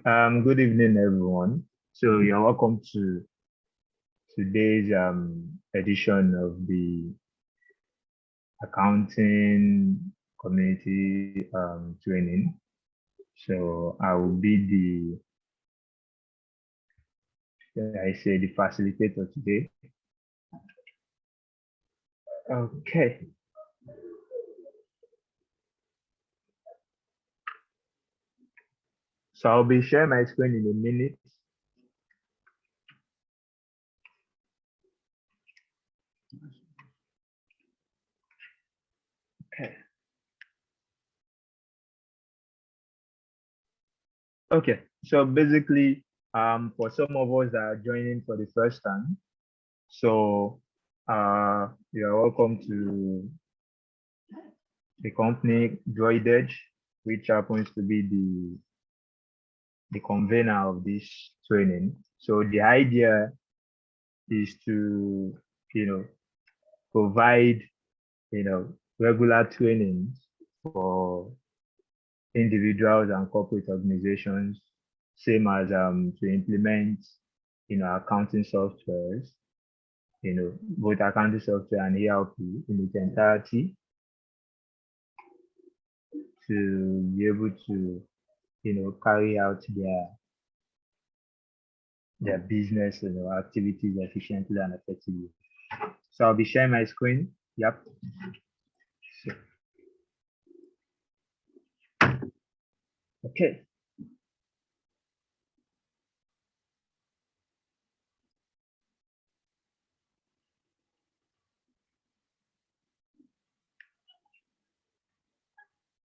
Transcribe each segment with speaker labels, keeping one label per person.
Speaker 1: Good evening, everyone. So you're welcome to today's edition of the accounting community training. So I will be the facilitator today. Okay. So I'll be sharing my screen in a minute. Okay. Okay. So basically, for some of us that are joining for the first time, so you're welcome to the company Droid Edge, which happens to be the convener of this training. So the idea is to, provide, regular trainings for individuals and corporate organizations, same as to implement, accounting softwares, both accounting software and ERP in its entirety to be able to, carry out their business activities efficiently and effectively. So I'll be sharing my screen. Yep. So, okay.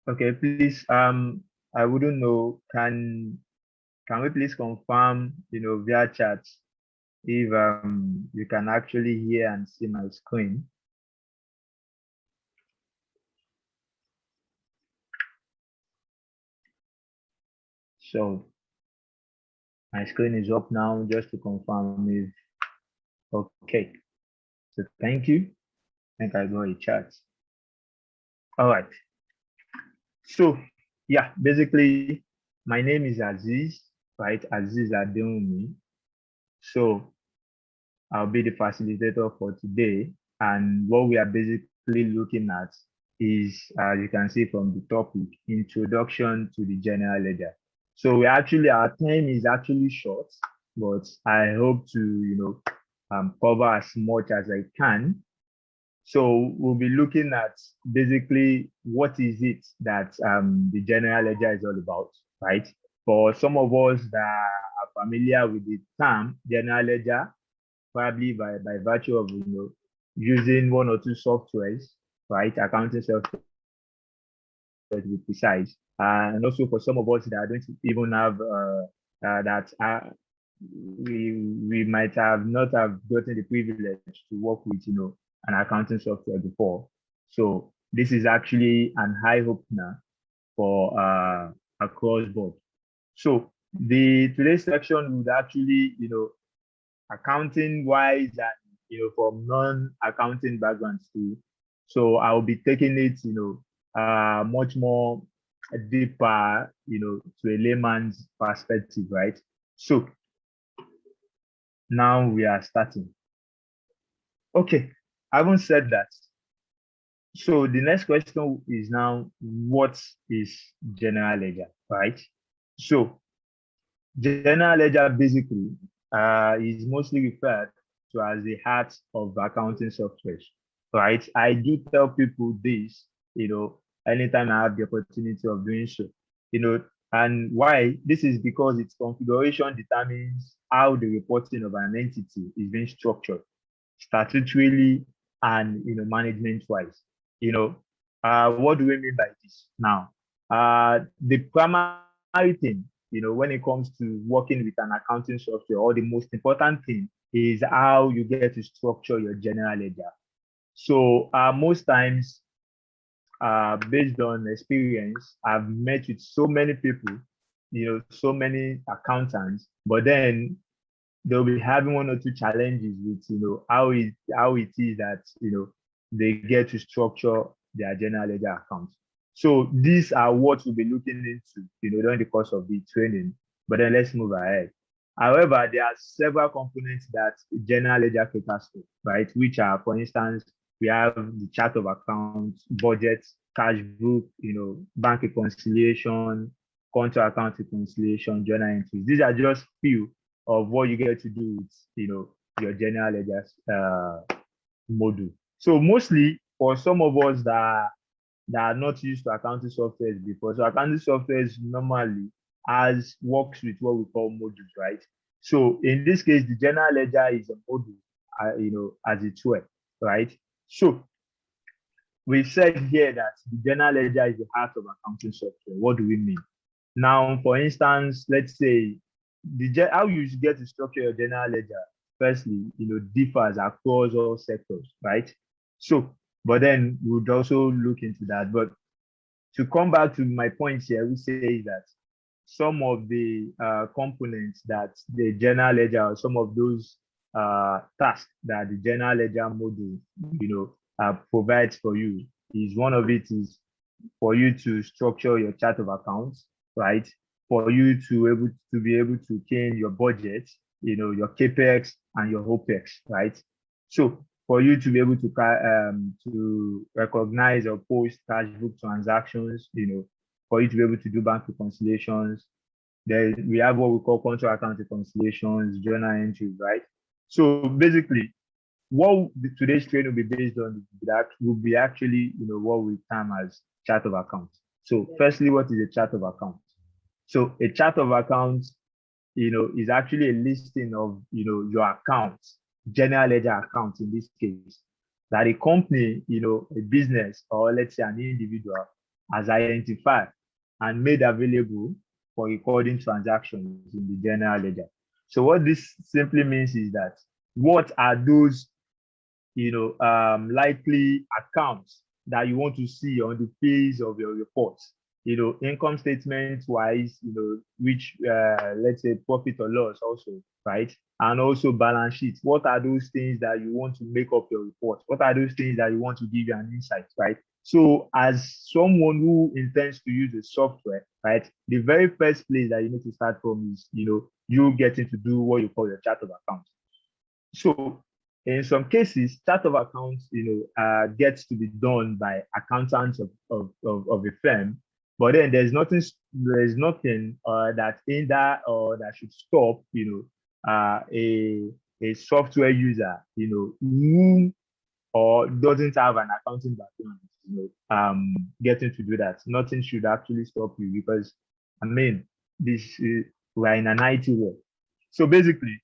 Speaker 1: Okay, please. I wouldn't know. Can we please confirm, via chat if you can actually hear and see my screen? So my screen is up now, just to confirm if okay. So thank you. I think I got a chat. All right. So yeah, basically my name is Aziz, right? Aziz Adewumi. So I'll be the facilitator for today. And what we are basically looking at is, as you can see from the topic, introduction to the general ledger. So our time is actually short, but I hope to, cover as much as I can. So we'll be looking at basically what is it that the general ledger is all about, right? For some of us that are familiar with the term general ledger, probably by virtue of using one or two softwares, right? Accounting software to be precise. And also for some of us that don't even have that we might have not have gotten the privilege to work with an accounting software before. So this is actually an eye opener for across board. So the today's section would actually accounting wise and from non-accounting backgrounds too. So I'll be taking it much more deeper to a layman's perspective, right? So now we are starting. Okay, having said that, so the next question is now, what is general ledger, right? So general ledger basically is mostly referred to as the heart of accounting software, right? I do tell people this, anytime I have the opportunity of doing so, and why? This is because its configuration determines how the reporting of an entity is being structured, statutorily and management wise. What do we mean by this now? The primary thing, when it comes to working with an accounting software, or the most important thing is how you get to structure your general ledger. So most times, based on experience, I've met with so many people, so many accountants, but then they'll be having one or two challenges with how it is that they get to structure their general ledger accounts. So these are what we'll be looking into during the course of the training. But then let's move ahead. However, there are several components that general ledger caters to, right? Which are, for instance, we have the chart of accounts, budget, cash book, bank reconciliation, conto account reconciliation, journal entries. These are just few of what you get to do with, your general ledger module. So mostly for some of us that are not used to accounting softwares before. So accounting softwares normally works with what we call modules, right? So in this case, the general ledger is a module, as it were, right? So we said here that the general ledger is the heart of accounting software. What do we mean? Now, for instance, let's say how you get to structure your general ledger, firstly, differs across all sectors, right? So, but then we would also look into that. But to come back to my point here, we say that some of the components that the general ledger, or some of those tasks that the general ledger module, provides for you, is one of it is for you to structure your chart of accounts, right? For you to be able to change your budget, your capex and your opex, right? So for you to be able to recognize or post cash book transactions, for you to be able to do bank reconciliations. Then we have what we call control account reconciliations, journal entries, right? So basically, what today's training will be based on that will be actually, what we term as chart of accounts. So firstly, what is a chart of accounts? So a chart of accounts, is actually a listing of, your accounts, general ledger accounts in this case, that a company, a business, or let's say an individual has identified and made available for recording transactions in the general ledger. So what this simply means is that what are those, likely accounts that you want to see on the face of your report, income statement wise, which let's say profit or loss also, right? And also balance sheet. What are those things that you want to make up your report? What are those things that you want to give you an insight, right? So as someone who intends to use the software, right, the very first place that you need to start from is, you getting to do what you call your chart of accounts. So in some cases, chart of accounts, gets to be done by accountants of a firm, but then there's nothing that hinder or that should stop, a software user, who or doesn't have an accounting background, getting to do that. Nothing should actually stop you because, I mean, we're in an IT world. So basically,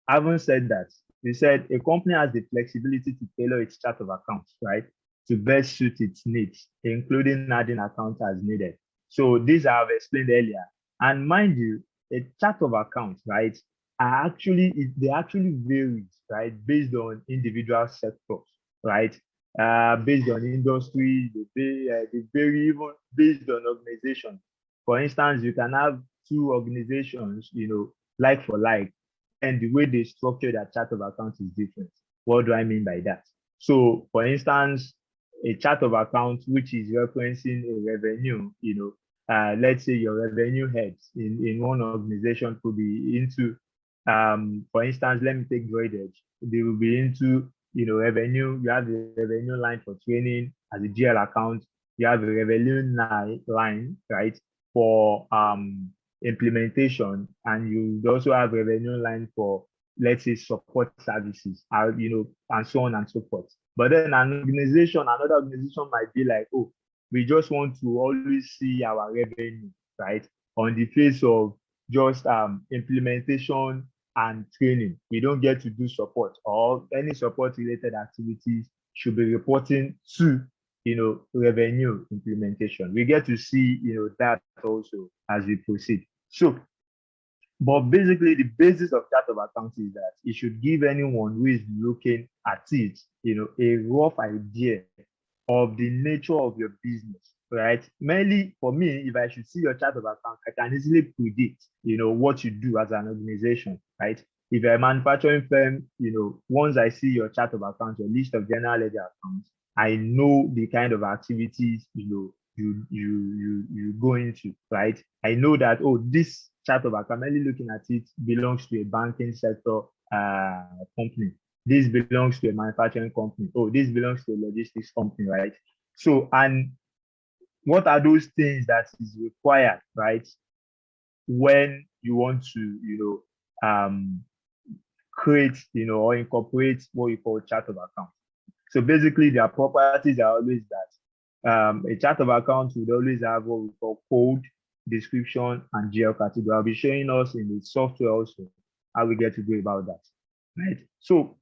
Speaker 1: having said that, we said a company has the flexibility to tailor its chart of accounts, right, to best suit its needs, including adding accounts as needed. So these I have explained earlier. And mind you, a chart of accounts, right, they actually vary, right, based on individual sectors, right, based on industry, they vary even based on organization. For instance, you can have two organizations, like for like, and the way they structure their chart of accounts is different. What do I mean by that? So, for instance, a chart of accounts which is referencing a revenue, let's say your revenue heads in one organization could be into, for instance, let me take Droid Edge. They will be into, revenue. You have the revenue line for training as a GL account. You have a revenue line, right, for implementation, and you also have a revenue line for, let's say, support services, and so on and so forth. But then another organization might be like, oh, we just want to always see our revenue, right, on the face of just implementation and training. We don't get to do support, or any support related activities should be reporting to, revenue implementation. We get to see, that also as we proceed. So, but basically the basis of chart of accounts is that it should give anyone who is looking at it, a rough idea of the nature of your business, right? Mainly for me, if I should see your chart of accounts, I can easily predict, what you do as an organization, right? If you're a manufacturing firm, once I see your chart of accounts, your list of general ledger accounts, I know the kind of activities, you go into, right? I know that, oh, this chart of account, mainly looking at it, belongs to a banking sector company. This belongs to a manufacturing company. Oh, this belongs to a logistics company, right? So, and what are those things that is required, right? When you want to, create, or incorporate what you call chart of account. So basically, their properties are always that a chart of account would always have what we call code, description, and GL category. I'll be showing us in the software also how we get to go about that, right? So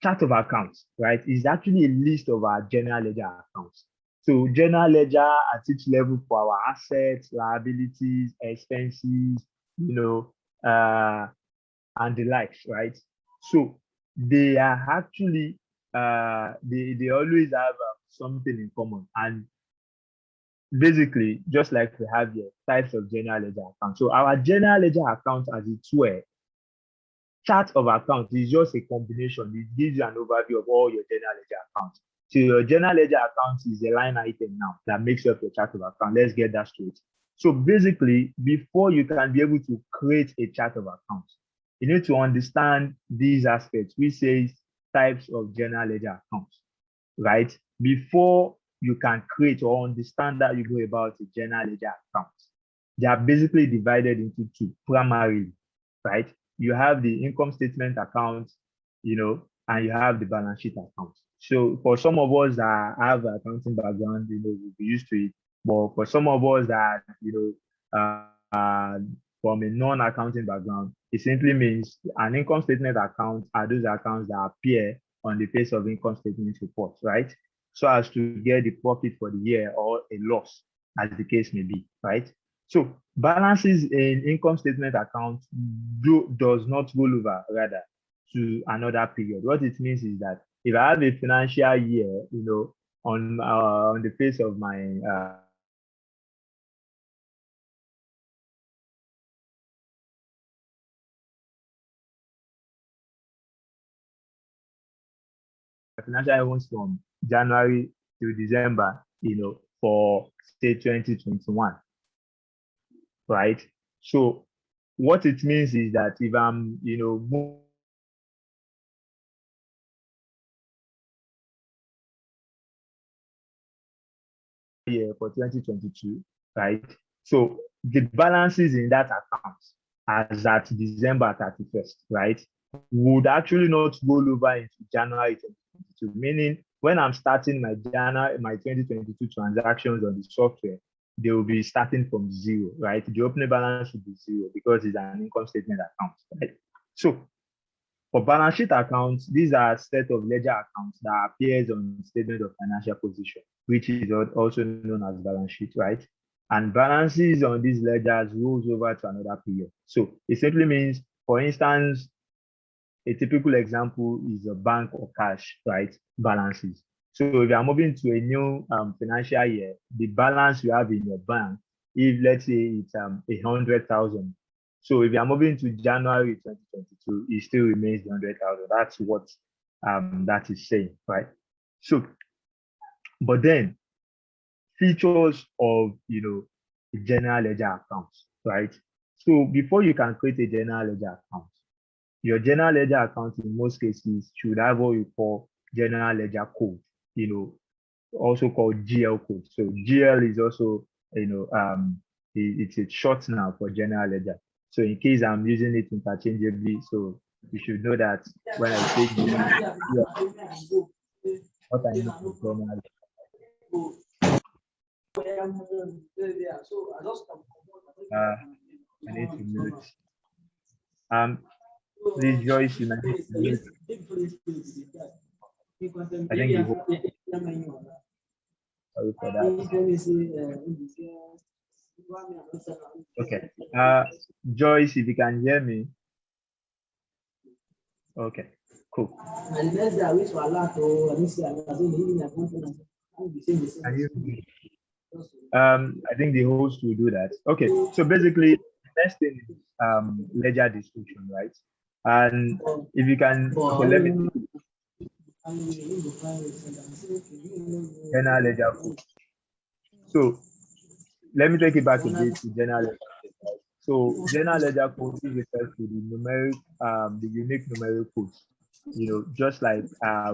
Speaker 1: chart of accounts, right, is actually a list of our general ledger accounts. So general ledger at each level for our assets, liabilities, expenses, and the likes, right? So they are actually they always have something in common. And basically, just like we have here, types of general ledger accounts. So our general ledger account, as it were, chart of accounts is just a combination. It gives you an overview of all your general ledger accounts. So your general ledger account is a line item now that makes up your chart of account. Let's get that straight. So basically, before you can be able to create a chart of accounts, you need to understand these aspects, which says types of general ledger accounts, right? Before you can create or understand that you go about a general ledger account, they are basically divided into two primarily, right? You have the income statement account, and you have the balance sheet account. So for some of us that have an accounting background, we'll be used to it. But for some of us that, from a non-accounting background, it simply means an income statement account are those accounts that appear on the face of income statement reports, right? So as to get the profit for the year or a loss, as the case may be, right? So balances in income statement account does not roll over, rather, to another period. What it means is that if I have a financial year, on the face of my financial year runs from January to December, for say 2021, right? So what it means is that if I'm, year for 2022, right? So the balances in that account as at December 31st, right, would actually not roll over into January 2022, meaning when I'm starting my 2022 transactions on the software, they will be starting from zero, right? The opening balance should be zero because it's an income statement account, right? So for balance sheet accounts, these are a set of ledger accounts that appears on the statement of financial position, which is also known as balance sheet, right? And balances on these ledgers rolls over to another period. So it simply means, for instance, a typical example is a bank or cash, right? Balances. So if you are moving to a new financial year, the balance you have in your bank, if let's say it's 100,000. So if you are moving to January 2022, it still remains 100,000. That's what that is saying, right? So, but then features of general ledger accounts, right? So before you can create a general ledger account, your general ledger account in most cases should have what you call general ledger code, also called GL code. So GL is also, it's a short now for general ledger. So in case I'm using it interchangeably, so you should know that when I say GL, what I mean is general. I need to mute. Please, Joyce, you might need to mute. I think you hope. Sorry for that. Okay. Joyce, if you can hear me. Okay, cool. Can you, I think the host will do that. Okay, so basically, the next thing is ledger description, right? And if you can, okay, let me general ledger code. So let me take it back a bit to general ledger. So general ledger code is refers to the unique numeric codes. Just like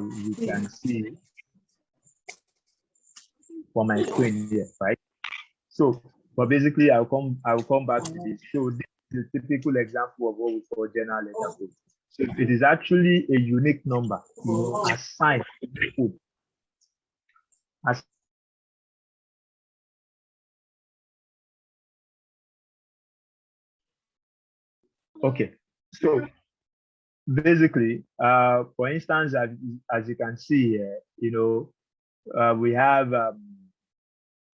Speaker 1: we can see for my screen here, right? So, but basically, I'll come back to this. So this is a typical example of what we call general ledger code. So it is actually a unique number, assigned code. Okay, so basically, for instance, as you can see here, we have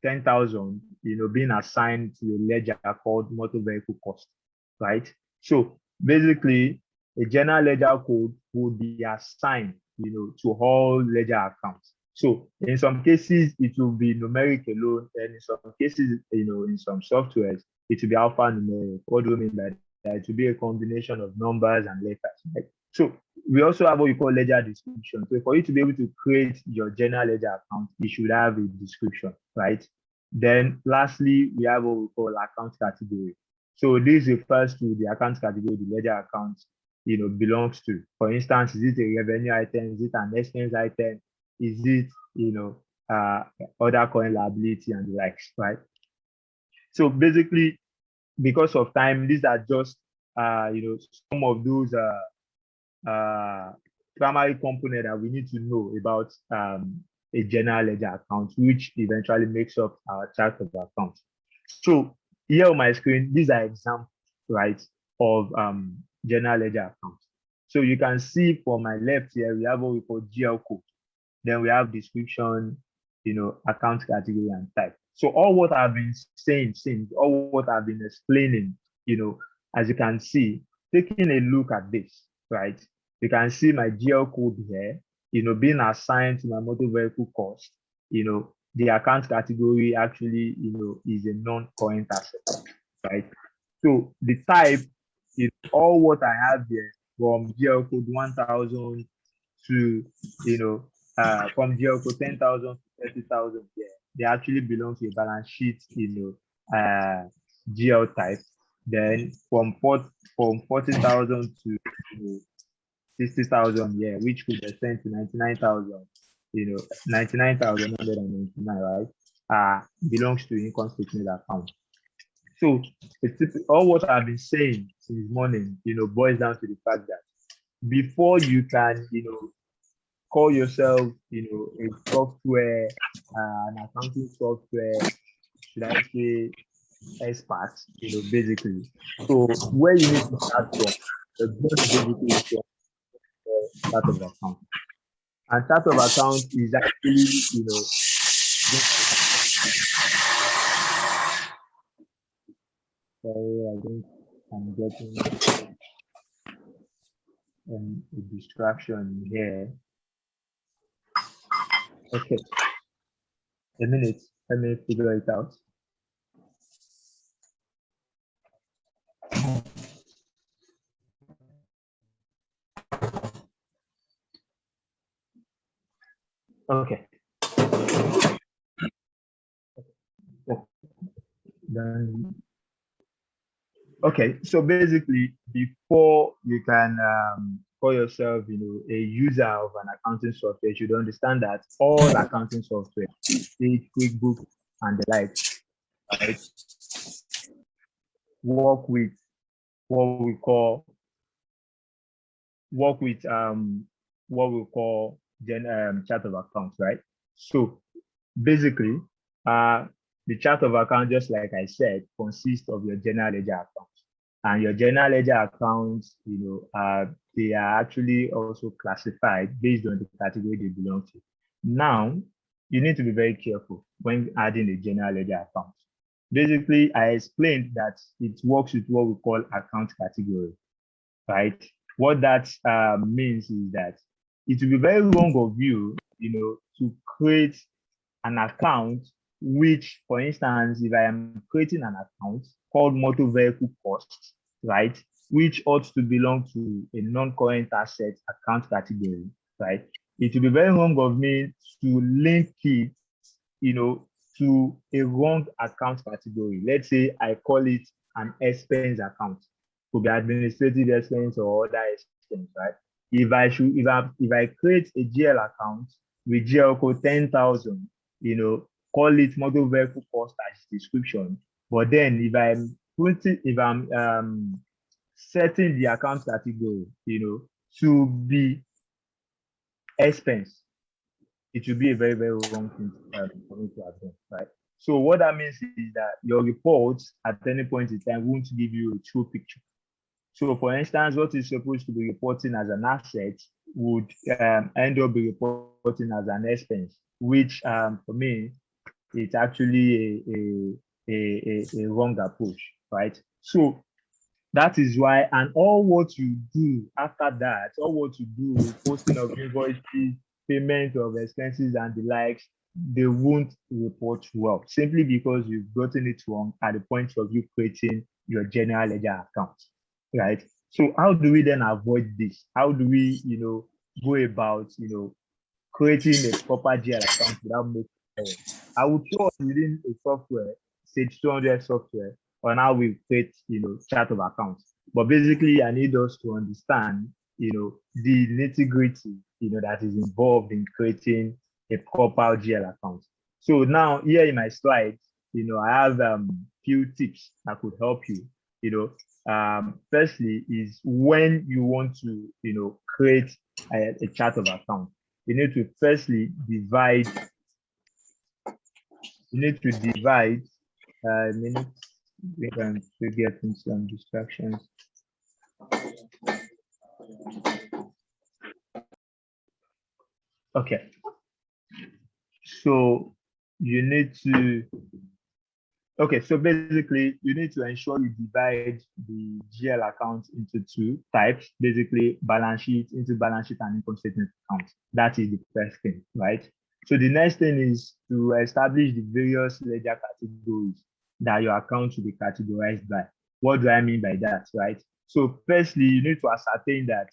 Speaker 1: 10,000, being assigned to a ledger called motor vehicle cost, right? So basically, a general ledger code will be assigned, to all ledger accounts. So in some cases, it will be numeric alone, and in some cases, in some softwares, it will be alphanumeric. What do we mean by that? It will be a combination of numbers and letters, right? So we also have what we call ledger description. So for you to be able to create your general ledger account, you should have a description, right? Then lastly, we have what we call account category. So this refers to the account category the ledger account belongs to. For instance, is it a revenue item? Is it an expense item? Is it other current liability and the likes, right? So basically, because of time, these are just some of those primary component that we need to know about a general ledger account, which eventually makes up our chart of accounts. So here on my screen, these are examples, right, of general ledger accounts. So you can see for my left here, we have what we call GL code. Then we have description, account category and type. So all what I've been saying since, all what I've been explaining, as you can see, taking a look at this, right? You can see my GL code here, being assigned to my motor vehicle cost, the account category actually, is a non-current asset, right? So the type is all what I have here from GL code 1000 to, from GL code 10,000 to 30,000 here. They actually belong to a balance sheet, GL type. Then from 40,000 to 60,000 yeah, which could extend to 99,000, 99,199, right? Belongs to income statement account. So all what I've been saying since morning, boils down to the fact that before you can, call yourself, a software, an accounting software, should I say expert, basically. So where you need to start from, the basically is from chart of account. And chart of account is actually, sorry, I think I'm getting a distraction here. Okay, a minute, let me figure it out. Okay. Then, okay, so basically, before you can call yourself, a user of an accounting software, you should understand that all accounting software, Sage, QuickBooks, and the like, right, work with what we call what we call chart of accounts, right? So basically, the chart of account, just like I said, consists of your general ledger account. And your general ledger accounts, they are actually also classified based on the category they belong to. Now, you need to be very careful when adding a general ledger account. Basically, I explained that it works with what we call account category, right? What that means is that it will be very wrong of you, to create an account which, for instance, if I am creating an account called motor vehicle costs, right, which ought to belong to a non-current asset account category, right, it will be very wrong of me to link it, to a wrong account category. Let's say I call it an expense account. Could be administrative expense or other expense, right? If I create a GL account with GL code 10,000, call it motor vehicle cost as description. But then if I'm setting the account category, to be expense, it will be a very, very wrong thing for me to have done, right? So what that means is that your reports at any point in time won't give you a true picture. So for instance, what is supposed to be reporting as an asset would end up be reporting as an expense, which for me, it's actually a wrong approach, right? So that is why, and all what you do after that, all what you do, posting of invoices, payment of expenses and the likes, they won't report well, simply because you've gotten it wrong at the point of you creating your general ledger account, right? So how do we then avoid this? How do we, go about, creating a proper GL account without making errors? I would show us within a software, Sage 200 software, on how we create, chart of accounts. But basically, I need us to understand, the nitty-gritty, that is involved in creating a proper GL account. So now here in my slides, I have few tips that could help you. Firstly is when you want to, create a chart of account, you need to firstly divide. You need to divide. Minutes. We can get into some distractions. Okay. So you need to. Okay, so basically, you need to ensure you divide the GL account into two types, basically balance sheet into balance sheet and income statement accounts. That is the first thing, right? So the next thing is to establish the various ledger categories that your account should be categorized by. What do I mean by that, right? So firstly, you need to ascertain that,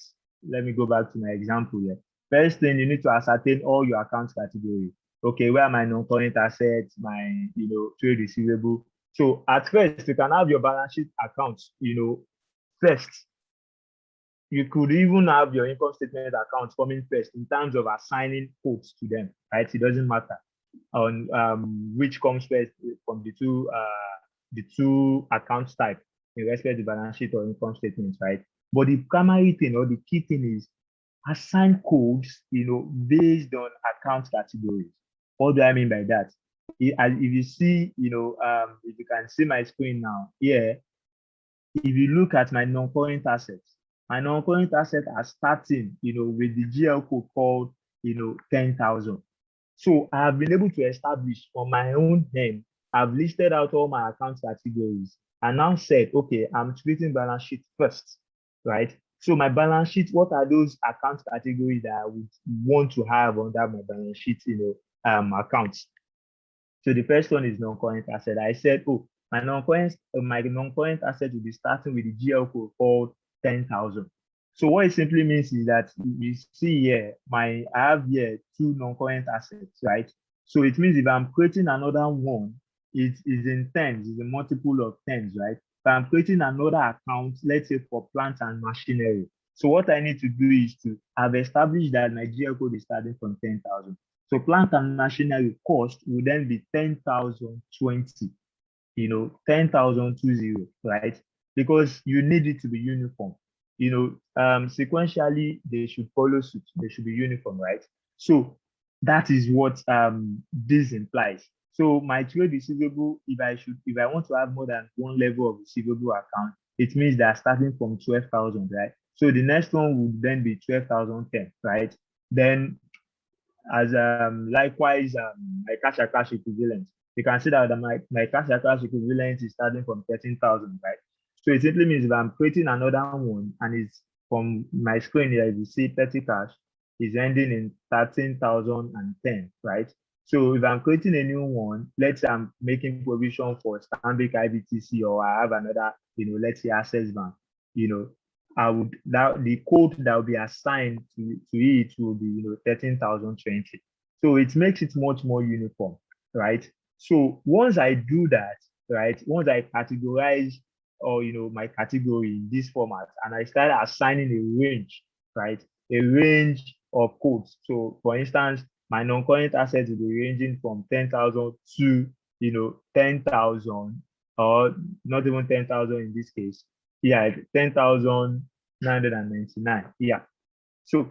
Speaker 1: let me go back to my example here. First thing, you need to ascertain all your account categories. Okay, where are my non-current assets, my trade receivable. So at first, you can have your balance sheet account, first. You could even have your income statement account coming first in terms of assigning codes to them, right? It doesn't matter on which comes first from the two account type in respect to balance sheet or income statements, right? But the primary thing or the key thing is assign codes, based on account categories. What do I mean by that? If you see, if you can see my screen now, here, if you look at my non-current assets, my non-current assets are starting, with the GL code called, 10,000. So I have been able to establish on my own hand, I've listed out all my account categories and now said, okay, I'm treating balance sheet first, right? So my balance sheet, what are those account categories that I would want to have under my balance sheet, accounts? So the first one is non-current asset. I said, oh, my non-current asset will be starting with the GL code called 10,000. So what it simply means is that you see here, I have here two non-current assets, right? So it means if I'm creating another one, it is in tens, it's a multiple of tens, right? If I'm creating another account, let's say for plant and machinery. So what I need to do is to have established that my GL code is starting from 10,000. So plant and machinery cost will then be 10,020, 10,020, right? Because you need it to be uniform. Sequentially, they should follow suit. They should be uniform, right? So that is what this implies. So my trade receivable, if I want to have more than one level of receivable account, it means that starting from 12,000, right? So the next one would then be 12,010, right? Then as likewise my cash and cash equivalent, you can see that my cash and cash equivalent is starting from 13,000, right? So it simply means if I'm creating another one and it's from my screen here, you see petty cash is ending in 13,010, right? So if I'm creating a new one, let's say I'm making provision for Stanbic IBTC, or I have another, let's say Access Bank, the code that will be assigned to it will be 13,020. So it makes it much more uniform, right? So once I do that, right, once I categorize or my category in this format, and I started assigning a range, right? A range of codes. So for instance, my non-current assets will be ranging from 10,000 to 10,000, or not even 10,000 in this case. Yeah, 10,999. Yeah. So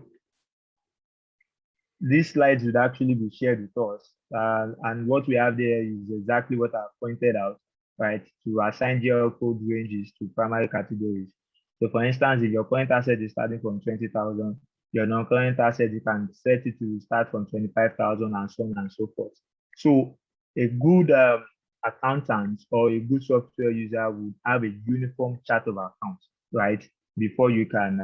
Speaker 1: these slides would actually be shared with us. And what we have there is exactly what I've pointed out, right? To assign GL code ranges to primary categories. So for instance, if your current asset is starting from 20,000, your non-current asset, you can set it to start from 25,000 and so on and so forth. So a good accountant or a good software user would have a uniform chart of accounts, right? Before you can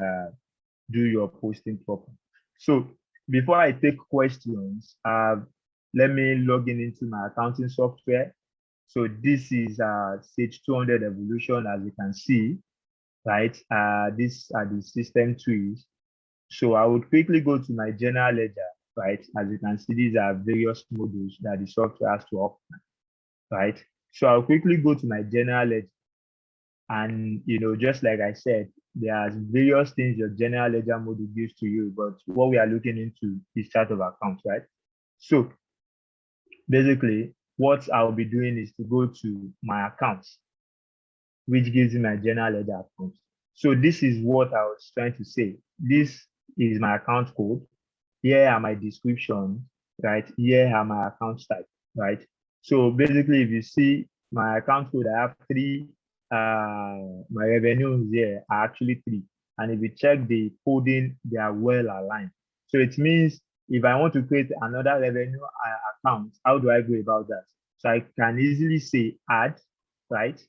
Speaker 1: do your posting properly. So before I take questions, let me log in into my accounting software. So this is Sage 200 Evolution, as you can see, right? These are the system trees. So I would quickly go to my general ledger, right? As you can see, these are various modules that the software has to open, right? So I'll quickly go to my general ledger. And just like I said, there's various things your general ledger module gives to you, but what we are looking into is chart of accounts, right? So basically, what I'll be doing is to go to my accounts, which gives me my general ledger account. So this is what I was trying to say. This is my account code. Here are my descriptions, right? Here are my account type, right? So basically, if you see my account code, I have three. My revenues here are actually three. And if you check the coding, they are well aligned. So it means if I want to create another revenue account, how do I go about that? So I can easily say add, right?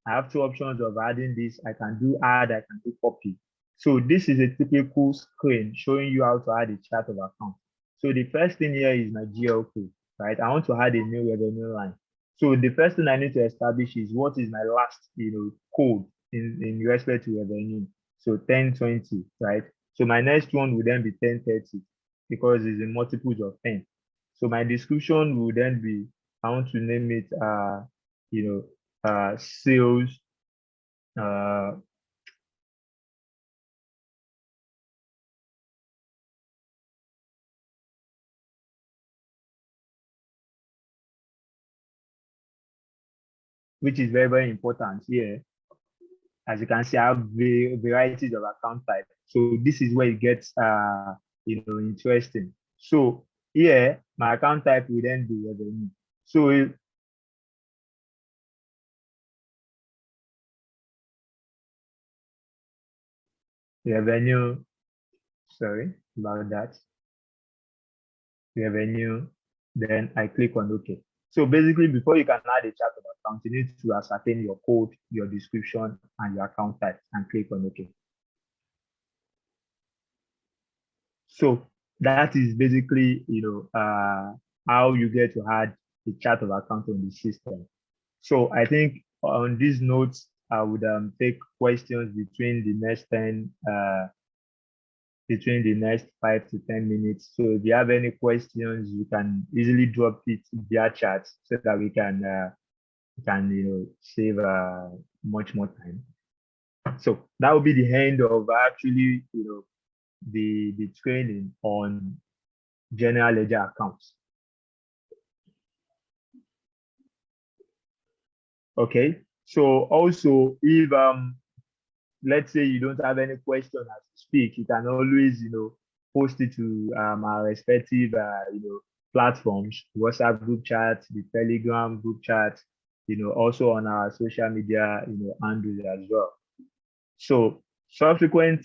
Speaker 1: I have two options of adding this. I can do add, I can do copy. So this is a typical screen showing you how to add a chart of account. So the first thing here is my GL code, right? I want to add a new revenue line. So the first thing I need to establish is what is my last, code in respect to revenue. So 1020, right? So my next one will then be 1030 because it's in multiples of 10. So my description will then be, I want to name it, sales, uh, which is very, very important here. As you can see, I have varieties of account type. So this is where it gets interesting. So here, my account type will then be revenue. So revenue, sorry about that. Revenue, then I click on OK. So basically, before you can add a chart of account, you need to ascertain your code, your description, and your account type, and click on OK. So that is basically, how you get to add a chart of account on the system. So I think on these notes, I would take questions between the next 5 to 10 minutes. So if you have any questions, you can easily drop it via chat so that we can save much more time. So that will be the end of actually the training on general ledger accounts. Okay. So also, if let's say you don't have any question as you speak, you can always post it to our respective platforms, WhatsApp group chat, the Telegram group chat, also on our social media handles as well. So subsequent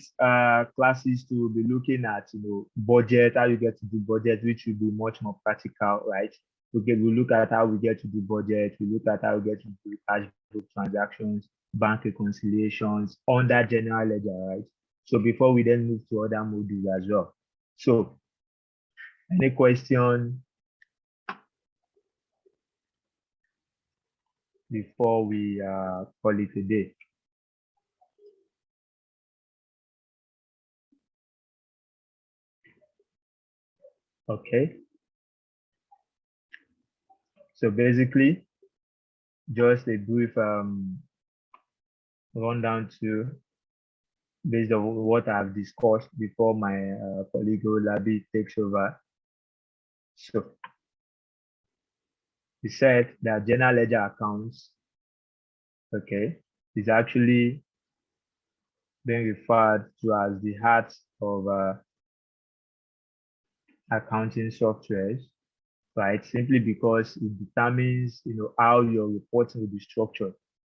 Speaker 1: classes to be looking at budget, how you get to do budget, which will be much more practical, right? Okay, we look at how we get to do budget, we look at how we get to do cash flow transactions, bank reconciliations under general ledger, right? So before we then move to other modules as well. So any question before we call it a day? Okay. So basically, just a brief run down to based on what I've discussed before my colleague Olabi takes over. So he said that general ledger accounts, okay, is actually being referred to as the heart of accounting softwares, right? Simply because it determines, how your reporting will be structured.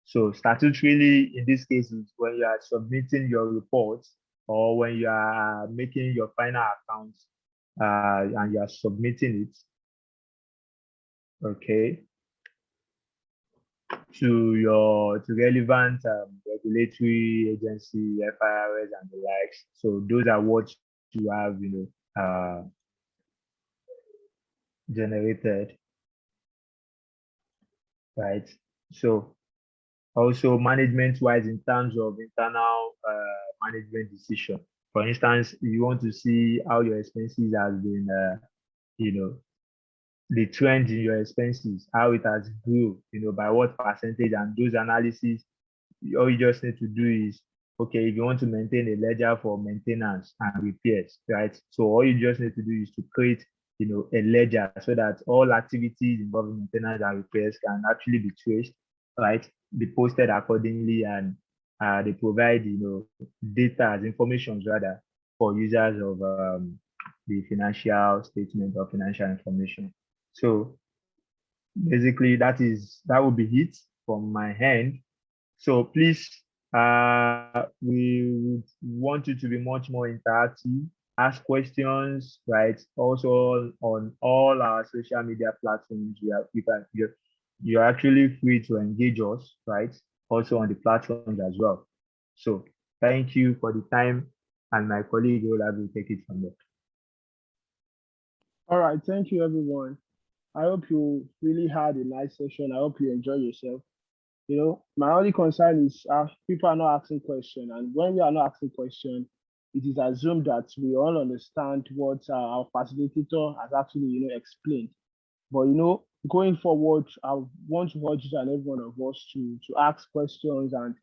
Speaker 1: So statutorily, in this case, is when you are submitting your reports or when you are making your final accounts and you are submitting it, okay, to relevant regulatory agency, FIRS and the likes. So those are what you have, generated, right? So also management-wise in terms of internal management decision. For instance, you want to see how your expenses has been, the trend in your expenses, how it has grew, by what percentage, and those analysis, all you just need to do is, okay, if you want to maintain a ledger for maintenance and repairs, right? So all you just need to do is to create, a ledger so that all activities involving maintenance and repairs can actually be traced, right? Be posted accordingly, and they provide, data as information rather for users of the financial statement or financial information. So basically that would be it from my end. So please, we would want you to be much more interactive, ask questions, right? Also on all our social media platforms, you're actually free to engage us, right? Also on the platforms as well. So thank you for the time, and my colleague Ola will take it from there.
Speaker 2: All right, thank you, everyone. I hope you really had a nice session. I hope you enjoy yourself. My only concern is people are not asking questions, and when we are not asking questions, it is assumed that we all understand what our facilitator has actually, explained. But going forward, I want to urge each and every one of us to ask questions and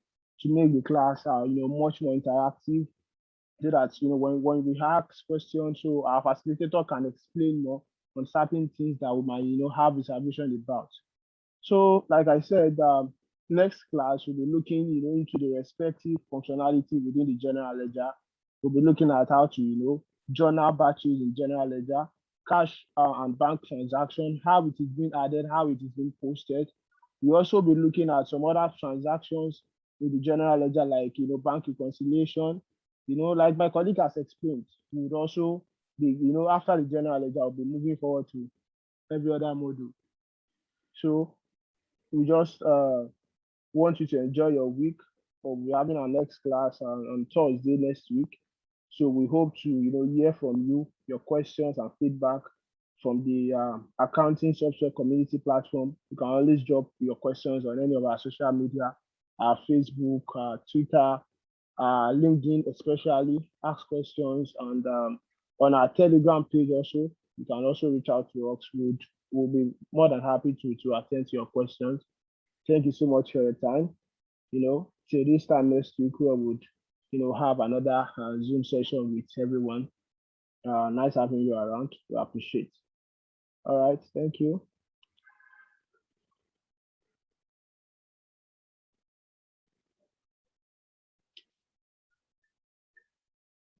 Speaker 2: to make the class, much more interactive, so that when we ask questions, so our facilitator can explain more on certain things that we might have reservation about. So, like I said, next class we'll be looking, into the respective functionality within the general ledger. We'll be looking at how to, journal batches in general ledger, cash and bank transaction, how it is being added, how it is being posted. We also be looking at some other transactions in the general ledger, like bank reconciliation. Like my colleague has explained, we would also be, after the general ledger, we'll be moving forward to every other module. So we just want you to enjoy your week. We're having our next class on Thursday next week. So we hope to hear from you, your questions and feedback from the accounting software community platform. You can always drop your questions on any of our social media, our Facebook, Twitter, LinkedIn, especially ask questions, and on our Telegram page also. You can also reach out to Oxwood. We'll be more than happy to attend to your questions. Thank you so much for your time. Till this time next week, we would, have another Zoom session with everyone. Nice having you around. We appreciate. All right. Thank you.